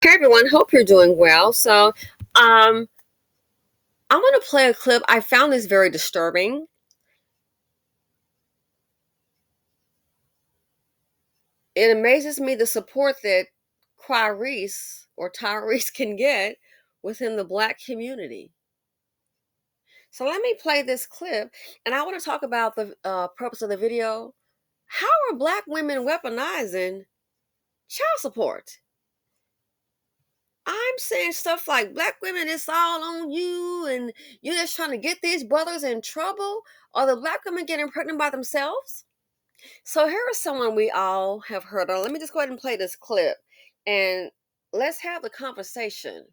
Hey everyone, hope you're doing well. Um, I'm going to play a clip. I found this very disturbing. It amazes me the support that Tyrese can get within the black community. So let me play this clip, and I want to talk about the purpose of the video. How are black women weaponizing child support? I'm saying stuff like black women, it's all on you, and you're just trying to get these brothers in trouble. Are the black women getting pregnant by themselves? So here is someone we all have heard of. Let me just go ahead and play this clip and let's have the conversation.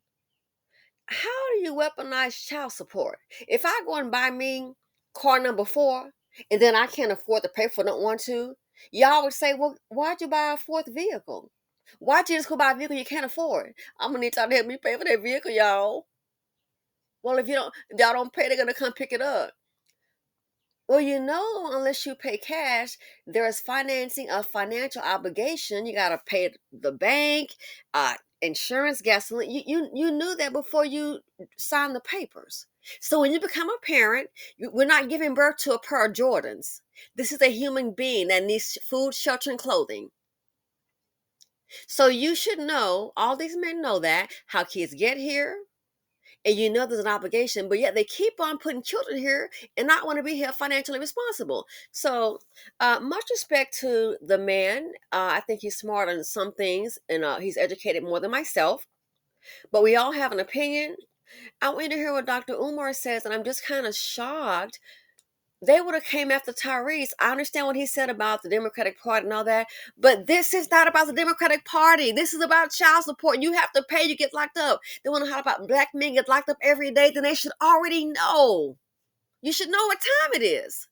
How do you weaponize child support? If I go and buy me car number 4 and then I can't afford to pay for it, don't want to, y'all would say, well, why'd you buy a fourth vehicle? Why'd you just go buy a vehicle you can't afford? I'm gonna need y'all to help me pay for that vehicle, y'all. Well, if y'all don't pay, they're gonna come pick it up. Well, unless you pay cash, there's financing a financial obligation. You got to pay the bank, insurance, gasoline. You knew that before you signed the papers. So when you become a parent, we're not giving birth to a pair of Jordans. This is a human being that needs food, shelter, and clothing. So you should know, all these men know that, how kids get here, and there's an obligation, but yet they keep on putting children here and not want to be here financially responsible. So much respect to the man. I think he's smart on some things, and he's educated more than myself, but we all have an opinion. I want to hear what Dr. Umar says, and I'm just kind of shocked. They would have came after Tyrese. I understand what he said about the Democratic Party and all that, but this is not about the Democratic Party. This is about child support. You have to pay, you get locked up. They want to talk about black men get locked up every day, then they should already know. You should know what time it is.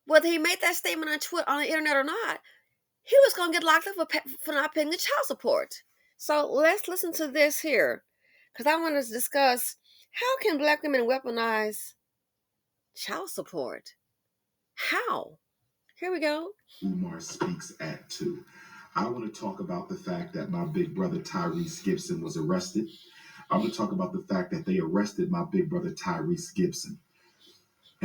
Whether he made that statement on Twitter, on the internet or not, he was going to get locked up for not paying the child support. So let's listen to this here, because I want to discuss how can black women weaponize child support? How? Here we go. Umar Speaks Act 2. I want to talk about the fact that my big brother Tyrese Gibson was arrested. I'm going to talk about the fact that they arrested my big brother Tyrese Gibson.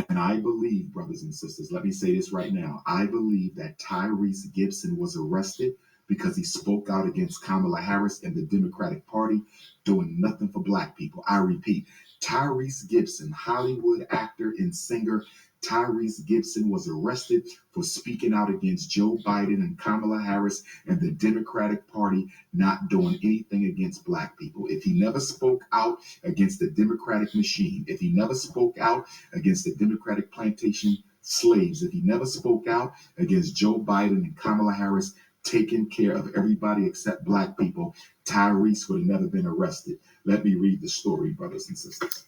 And I believe, brothers and sisters, let me say this right now. I believe that Tyrese Gibson was arrested because he spoke out against Kamala Harris and the Democratic Party doing nothing for black people. I repeat, Tyrese Gibson, Hollywood actor and singer Tyrese Gibson, was arrested for speaking out against Joe Biden and Kamala Harris and the Democratic Party not doing anything against black people. If he never spoke out against the Democratic machine, if he never spoke out against the Democratic plantation slaves, if he never spoke out against Joe Biden and Kamala Harris taking care of everybody except black people, Tyrese would have never been arrested. Let me read the story, brothers and sisters.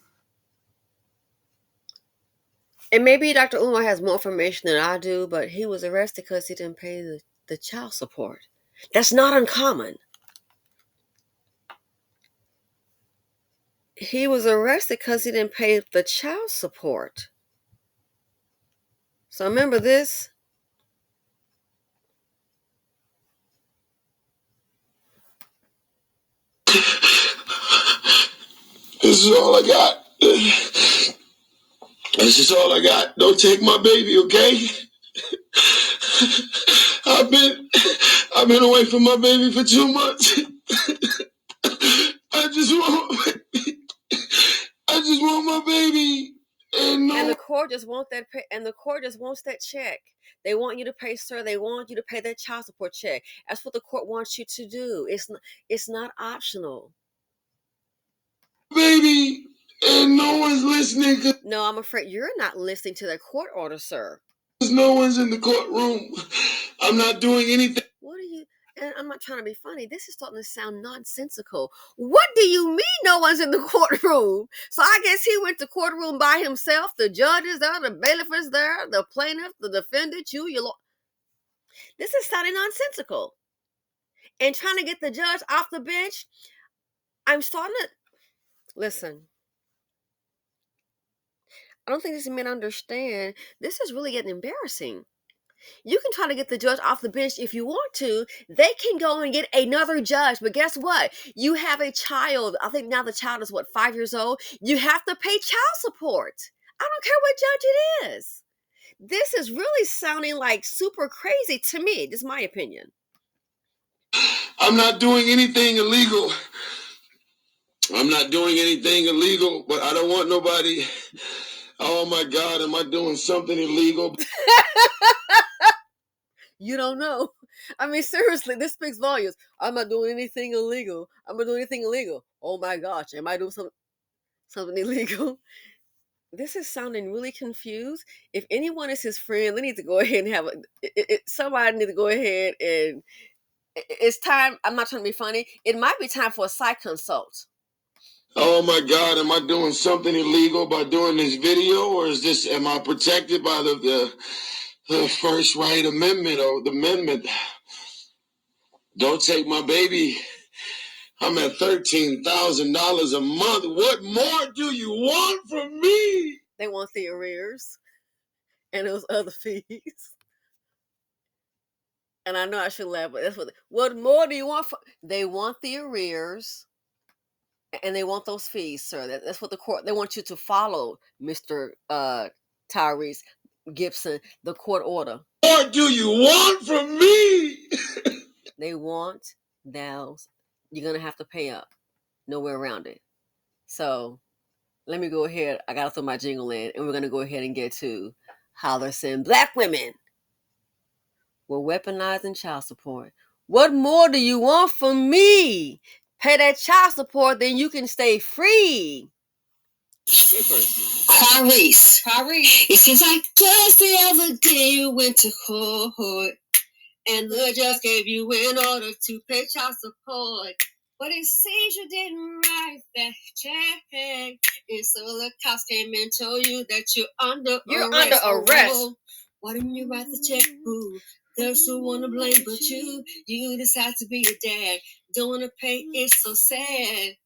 And maybe Dr. Umar has more information than I do, but he was arrested because he didn't pay the child support. That's not uncommon. He was arrested because he didn't pay the child support. So remember this. This is all I got. This is all I got. Don't take my baby, okay? I've been away from my baby for 2 months. I just want my baby. And the court just wants and the court just wants that check. They want you to pay, sir. They want you to pay that child support check. That's what the court wants you to do. It's not optional. Baby, and no one's listening. No, I'm afraid you're not listening to the court order, sir. Because no one's in the courtroom. I'm not doing anything. What are you? And I'm not trying to be funny. This is starting to sound nonsensical. What do you mean no one's in the courtroom? So I guess he went to courtroom by himself. The judge is there, the bailiff is there, the plaintiff, the defendant, your law. This is sounding nonsensical. And trying to get the judge off the bench. I'm starting to listen. I don't think these men understand. This is really getting embarrassing. You can try to get the judge off the bench if you want to. They can go and get another judge. But guess what? You have a child. I think now the child is what, 5 years old? You have to pay child support. I don't care what judge it is. This is really sounding like super crazy to me. This is my opinion. I'm not doing anything illegal. I'm not doing anything illegal, but I don't want nobody. Oh my God, am I doing something illegal? You don't know. I mean, seriously, this speaks volumes. I'm not doing anything illegal. I'm not doing anything illegal. Oh my gosh, am I doing something illegal? This is sounding really confused. If anyone is his friend, they need to go ahead and have somebody need to go ahead and it's time. I'm not trying to be funny. It might be time for a psych consult. Oh my God, am I doing something illegal by doing this video, or am I protected by the First Right Amendment or the amendment? Don't take my baby. I'm at $13,000 a month. What more do you want from me? They want the arrears and those other fees. And I know I should laugh, but that's what more do you want? They want the arrears and they want those fees, sir. That's what the court, they want you to follow, Mr. Tyrese Gibson, the court order. What do you want from me? They want those. You're going to have to pay up. No way around it. So let me go ahead. I got to throw my jingle in, and we're going to go ahead and get to how they're saying black women were weaponizing child support. What more do you want from me? Pay that child support, then you can stay free. Tyrese. It seems like just the other day you went to court and the judge gave you an order to pay child support. But it seems you didn't write that check. And so the cops came and told you that you're under arrest. Why didn't you write the check, boo? There's no one to blame but you. You decide to be a dad. Don't want to pay, it's so sad.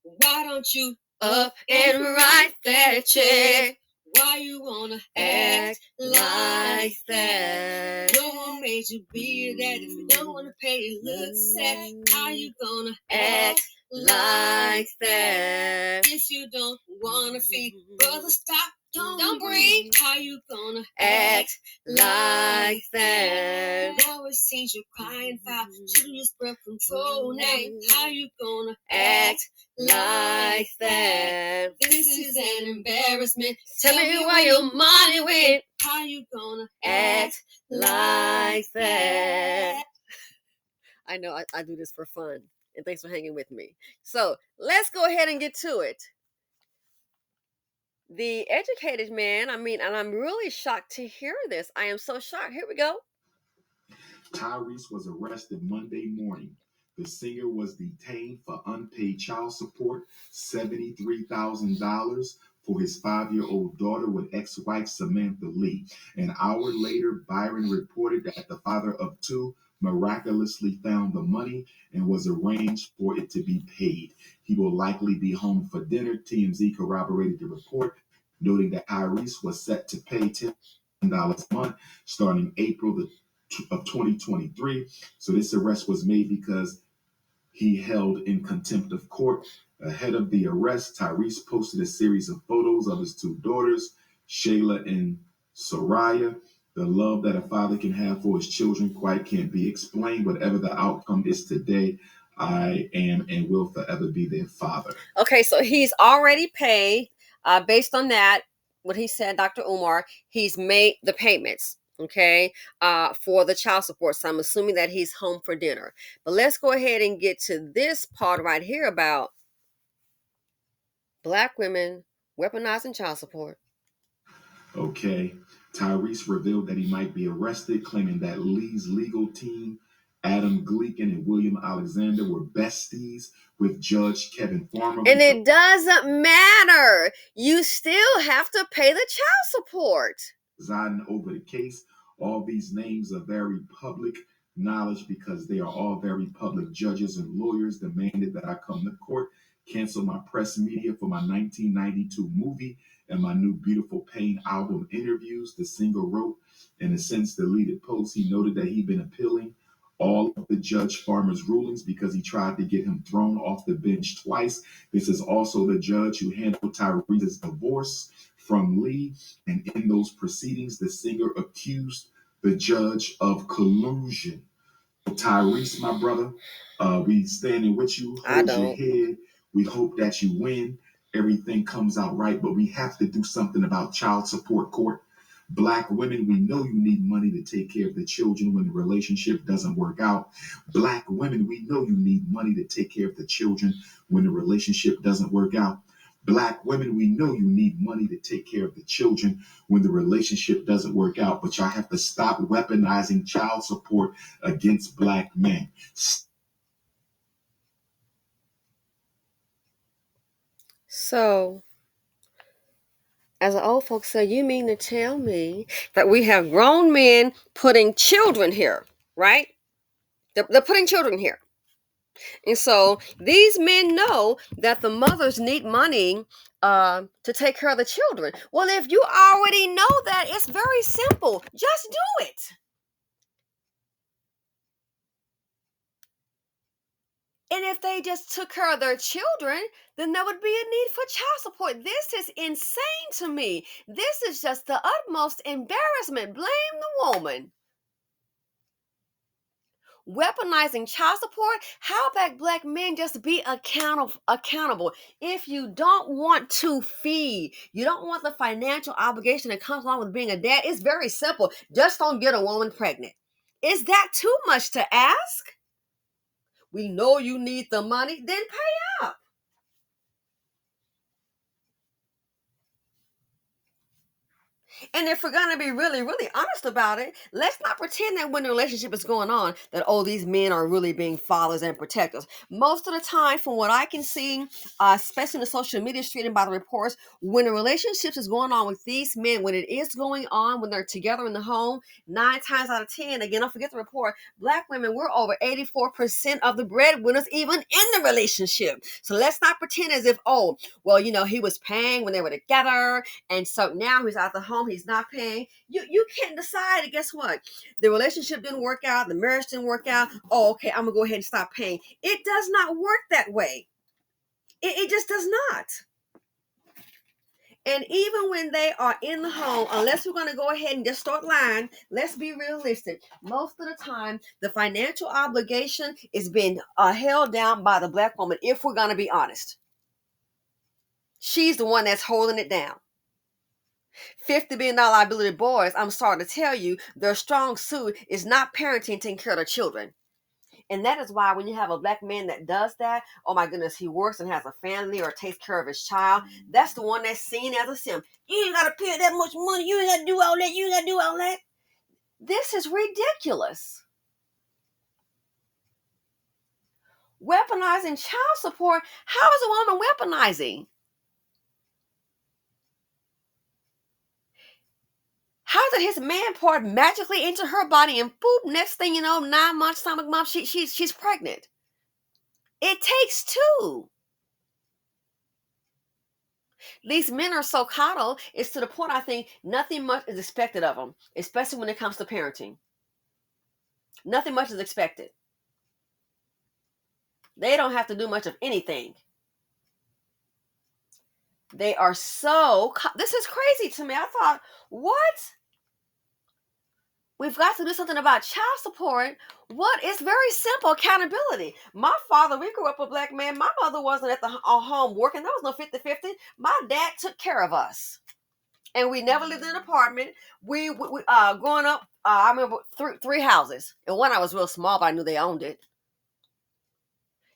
Why don't you up and write that check? Why you wanna act like that? No one made you be that. If you don't wanna pay, it looks sad. How you gonna act like that? If you don't wanna feed, brother, stop. Don't breathe. How you gonna act like that? Now it seems you're crying foul. Shouldn't use birth control now. How you gonna act like that? This is an embarrassment. Tell me where your money went. How you gonna act like that? I know I do this for fun, and thanks for hanging with me. So let's go ahead and get to it. The educated man, and I'm really shocked to hear this. I am so shocked. Here we go. Tyrese was arrested Monday morning. The singer was detained for unpaid child support, $73,000 for his 5-year-old daughter with ex-wife Samantha Lee. An hour later, Byron reported that the father of two miraculously found the money and was arranged for it to be paid. He will likely be home for dinner, TMZ corroborated the report, noting that Tyrese was set to pay $10 a month starting April of 2023. So this arrest was made because he held in contempt of court. Ahead of the arrest, Tyrese posted a series of photos of his two daughters, Shayla and Soraya. The love that a father can have for his children quite can't be explained. Whatever the outcome is today, I am and will forever be their father. Okay, so he's already paid. Based on that, what he said, Dr. Umar, he's made the payments, okay, for the child support. So I'm assuming that he's home for dinner. But let's go ahead and get to this part right here about black women weaponizing child support. Okay. Tyrese revealed that he might be arrested, claiming that Lee's legal team, Adam Gleakin and William Alexander, were besties with Judge Kevin Farmer. And it doesn't matter. You still have to pay the child support. Presiding over the case. All these names are very public. knowledge because they are all very public judges and lawyers demanded that I come to court, cancel my press media for my 1992 movie and my new Beautiful Pain album interviews. The singer wrote in a since deleted post. He noted that he'd been appealing all of the Judge Farmer's rulings because he tried to get him thrown off the bench twice. This is also the judge who handled Tyrese's divorce from Lee. And in those proceedings, the singer accused the judge of collusion. Tyrese, my brother, we standing with you. Hold your head. We hope that you win. Everything comes out right, but we have to do something about child support court. Black women, we know you need money to take care of the children when the relationship doesn't work out. Black women, we know you need money to take care of the children when the relationship doesn't work out. Black women, we know you need money to take care of the children when the relationship doesn't work out, but y'all have to stop weaponizing child support against Black men. So, as the old folks say, you mean to tell me that we have grown men putting children here, right? They're putting children here. And so these men know that the mothers need money to take care of the children. Well, if you already know that, it's very simple. Just do it. And if they just took care of their children, then there would be a need for child support. This is insane to me. This is just the utmost embarrassment. Blame the woman. Weaponizing child support. How about Black men just be accountable? If you don't want to feed, you don't want the financial obligation that comes along with being a dad, it's very simple. Just don't get a woman pregnant. Is that too much to ask? We know you need the money, then pay up. And if we're going to be really, really honest about it, let's not pretend that when the relationship is going on, that, oh, these men are really being fathers and protectors. Most of the time, from what I can see, especially in the social media street and by the reports, when the relationships is going on with these men, when it is going on, when they're together in the home, 9 times out of 10, again, don't forget the report, Black women, we're over 84% of the breadwinners even in the relationship. So let's not pretend as if, oh, well, he was paying when they were together, and so now he's out the home, he's not paying. You can't decide. And guess what? The relationship didn't work out, the marriage didn't work out. Oh, okay, I'm gonna go ahead and stop paying. It does not work that way. It just does not. And even when they are in the home, unless we're going to go ahead and just start lying, let's be realistic. Most of the time, the financial obligation is being held down by the Black woman, if we're going to be honest. She's the one that's holding it down. $50 billion liability boys, I'm sorry to tell you, their strong suit is not parenting, taking care of their children. And that is why when you have a Black man that does that, oh my goodness, he works and has a family or takes care of his child, that's the one that's seen as a simp. You ain't got to pay that much money. You ain't got to do all that. You ain't got to do all that. This is ridiculous. Weaponizing child support. How is a woman weaponizing? How did his man part magically into her body and boop, next thing you know, 9 months, stomach month, she's pregnant? It takes two. These men are so coddled, it's to the point I think nothing much is expected of them, especially when it comes to parenting. Nothing much is expected. They don't have to do much of anything. They are so, this is crazy to me. I thought, what? We've got to do something about child support. What? It's very simple accountability. My father, we grew up a Black man. My mother wasn't at the home working. There was no 50-50. My dad took care of us. And we never lived in an apartment. We growing up, I remember three houses. And one I was real small, but I knew they owned it.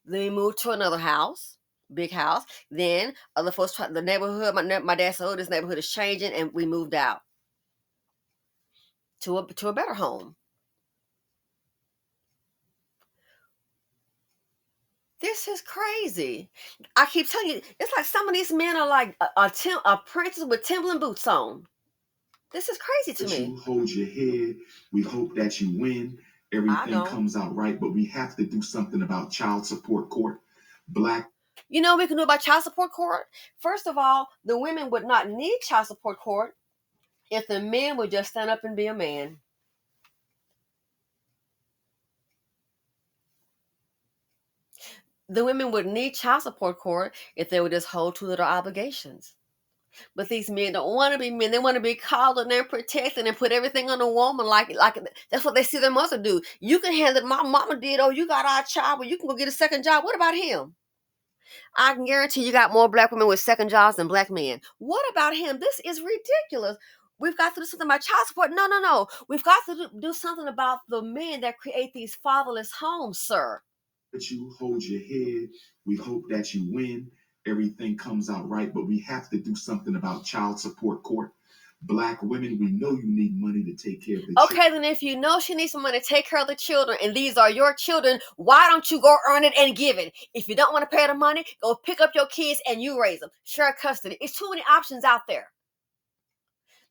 Then we moved to another house, big house. Then other folks, the neighborhood, my dad said, oh, this neighborhood is changing, and we moved out to a better home. This is crazy. I keep telling you, it's like some of these men are like apprentices with Timberland boots on. This is crazy to me. You hold your head. We hope that you win. everything comes out right, but we have to do something about child support court. You know what we can do about child support court? First of all, the women would not need child support court if the men would just stand up and be a man. The women would need child support court if they would just hold to their obligations. But these men don't want to be men. They want to be coddled and protected and put everything on a woman like that's what they see their mother do. You can handle it. My mama did. Oh, you got our child, but you can go get a second job. What about him? I can guarantee you got more black women with second jobs than black men. What about him? This is ridiculous. We've got to do something about child support. No. We've got to do something about the men that create these fatherless homes, sir. But you hold your head. We hope that you win. Everything comes out right, but we have to do something about child support court. Black women, we know you need money to take care of the children. Okay, then if you know she needs some money to take care of the children, and these are your children, why don't you go earn it and give it? If you don't want to pay the money, go pick up your kids and you raise them. Share custody. It's too many options out there.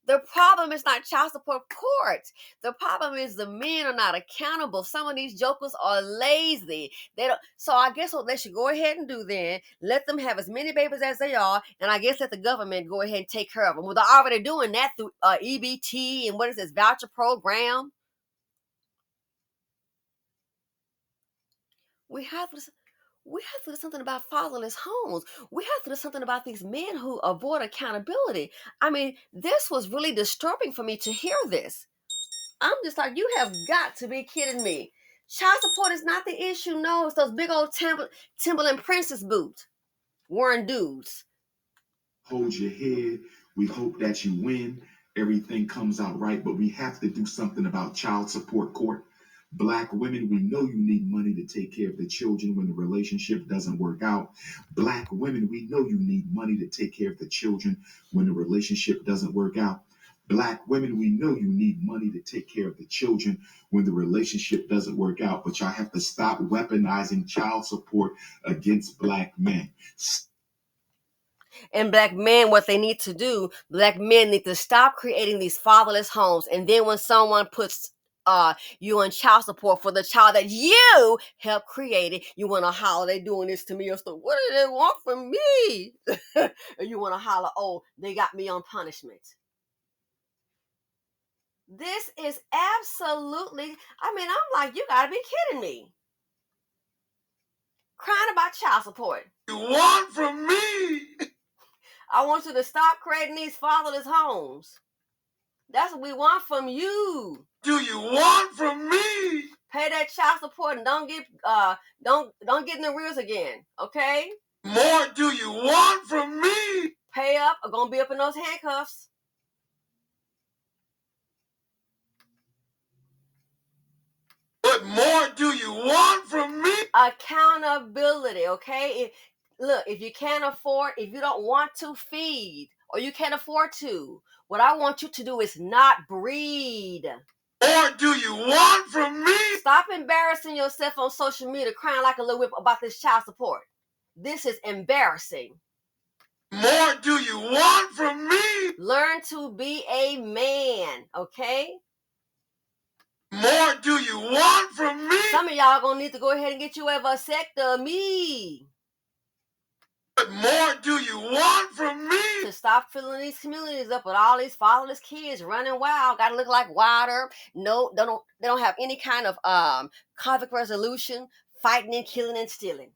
The problem is not child support courts. The problem is the men are not accountable. Some of these jokers are lazy. They don't. So I guess what they should go ahead and do then, let them have as many babies as they are, and I guess let the government go ahead and take care of them. Well, they're already doing that through EBT and what is this voucher program. We have to do something about fatherless homes. We have to do something about these men who avoid accountability. I mean, this was really disturbing for me to hear this. I'm just like, you have got to be kidding me. Child support is not the issue. No, it's those big old Timberland princess boots wearing dudes. Hold your head. We hope that you win. Everything comes out right, but we have to do something about child support court. Black women, we know you need money to take care of the children when the relationship doesn't work out. Black women, we know you need money to take care of the children when the relationship doesn't work out. Black women, we know you need money to take care of the children when the relationship doesn't work out, but y'all have to stop weaponizing child support against black men. And black men, what they need to do, black men need to stop creating these fatherless homes. And then when someone puts you on child support for the child that you helped create, you want to holler, they doing this to me, or so, what do they want from me? Or you want to holler, oh, they got me on punishment. This is absolutely, I mean, I'm like, you gotta be kidding me. Crying about child support. You want from me? I want you to stop creating these fatherless homes. That's what we want from you. Do you want from me? Pay that child support and don't get in the rears again, okay? More do you want from me? Pay up or gonna be up in those handcuffs. What more do you want from me? Accountability, okay? If you can't afford, if you don't want to feed, or you can't afford to, what I want you to do is not breed. Or do you want from me? Stop embarrassing yourself on social media, crying like a little whip about this child support. This is embarrassing. More do you want from me? Learn to be a man, okay? More do you want from me? Some of y'all gonna need to go ahead and get you a vasectomy. What more do you want from me? To stop filling these communities up with all these fatherless kids running wild. Gotta look like water. No, they don't have any kind of conflict resolution, fighting and killing and stealing.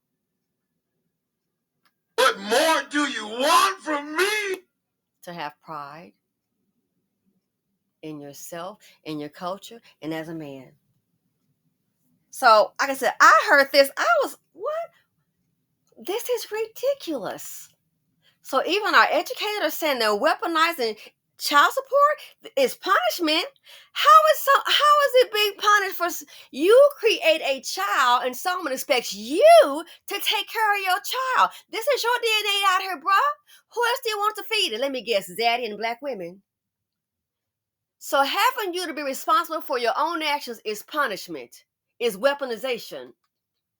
What more do you want from me? To have pride in yourself, in your culture, and as a man. So, like I said, I heard this. I was, what? This is ridiculous. So even our educators are saying they're weaponizing child support is punishment. How is it being punished for you create a child and someone expects you to take care of your child? This is your DNA out here, bruh. Who else do you want to feed it? Let me guess, Zaddy and black women. So having you to be responsible for your own actions is punishment, is weaponization.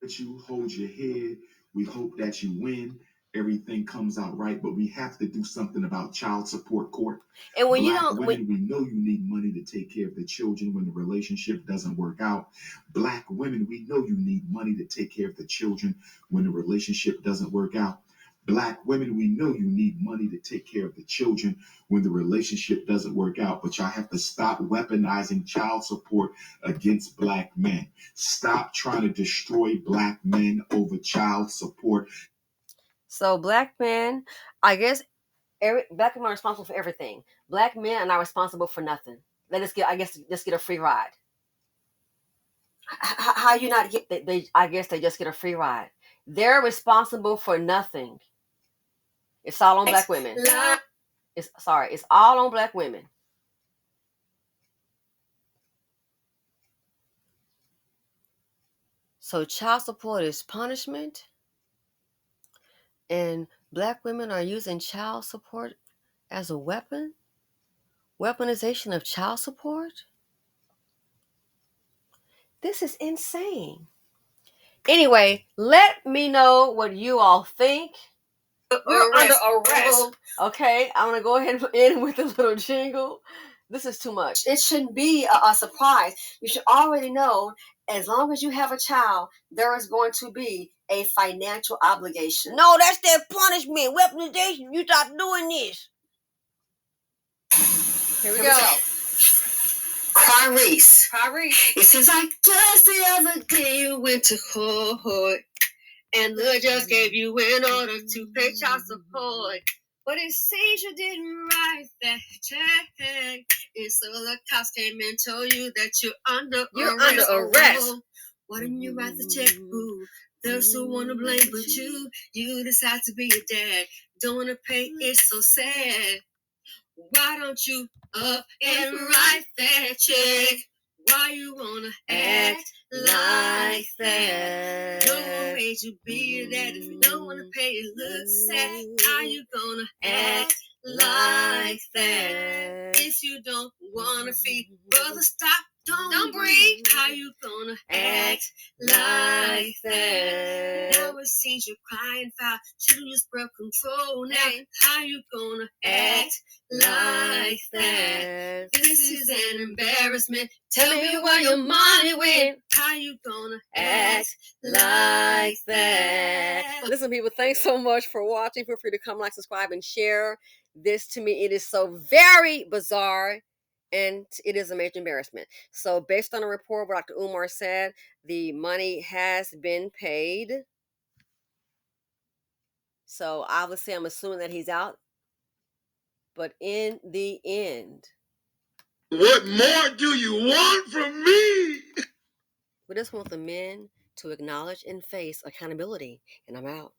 But you hold your head. We hope that you win. everything comes out right, but we have to do something about child support court. And when Black women, we know you need money to take care of the children when the relationship doesn't work out. Black women, we know you need money to take care of the children when the relationship doesn't work out. Black women, we know you need money to take care of the children when the relationship doesn't work out, but y'all have to stop weaponizing child support against black men. Stop trying to destroy black men over child support. So black men, I guess black men are responsible for everything. Black men are not responsible for nothing. They just get a free ride. How you not get I guess they just get a free ride. They're responsible for nothing. It's all on black women. It's all on black women. So child support is punishment, and black women are using child support as a weapon? Weaponization of child support? This is insane. Anyway, let me know what you all think. You're under arrest. Okay, I'm going to go ahead and end with a little jingle. This is too much. It shouldn't be a surprise. You should already know, as long as you have a child, there is going to be a financial obligation. No, that's their punishment. Weaponization. You stop doing this. Here we go. Tyrese. It seems like just the other day you went to court and the judge gave you an order to pay child support. But it seems you didn't write that check. And so the cops came and told you that you're under arrest. Why didn't you write the check, boo? There's no one to blame but you. You decide to be a dad. Don't want to pay, it's so sad. Why don't you up and write that check? Why you wanna act like that? No one made you be a dad. If you don't wanna pay, it looks sad. How you gonna act like that? If you don't wanna feed, brother, stop. Don't breathe. How you gonna act like that? Now it seems you're crying foul. Shouldn't you spread control now? How you gonna act like that? This is an embarrassment. Tell me where your money went. How you gonna act like that? Listen, people, thanks so much for watching. Feel free to come, like, subscribe, and share. This, to me, it is so very bizarre, and it is a major embarrassment. So based on a report where Dr. Umar said the money has been paid. So obviously I'm assuming that he's out. But in the end, what more do you want from me? We just want the men to acknowledge and face accountability. And I'm out.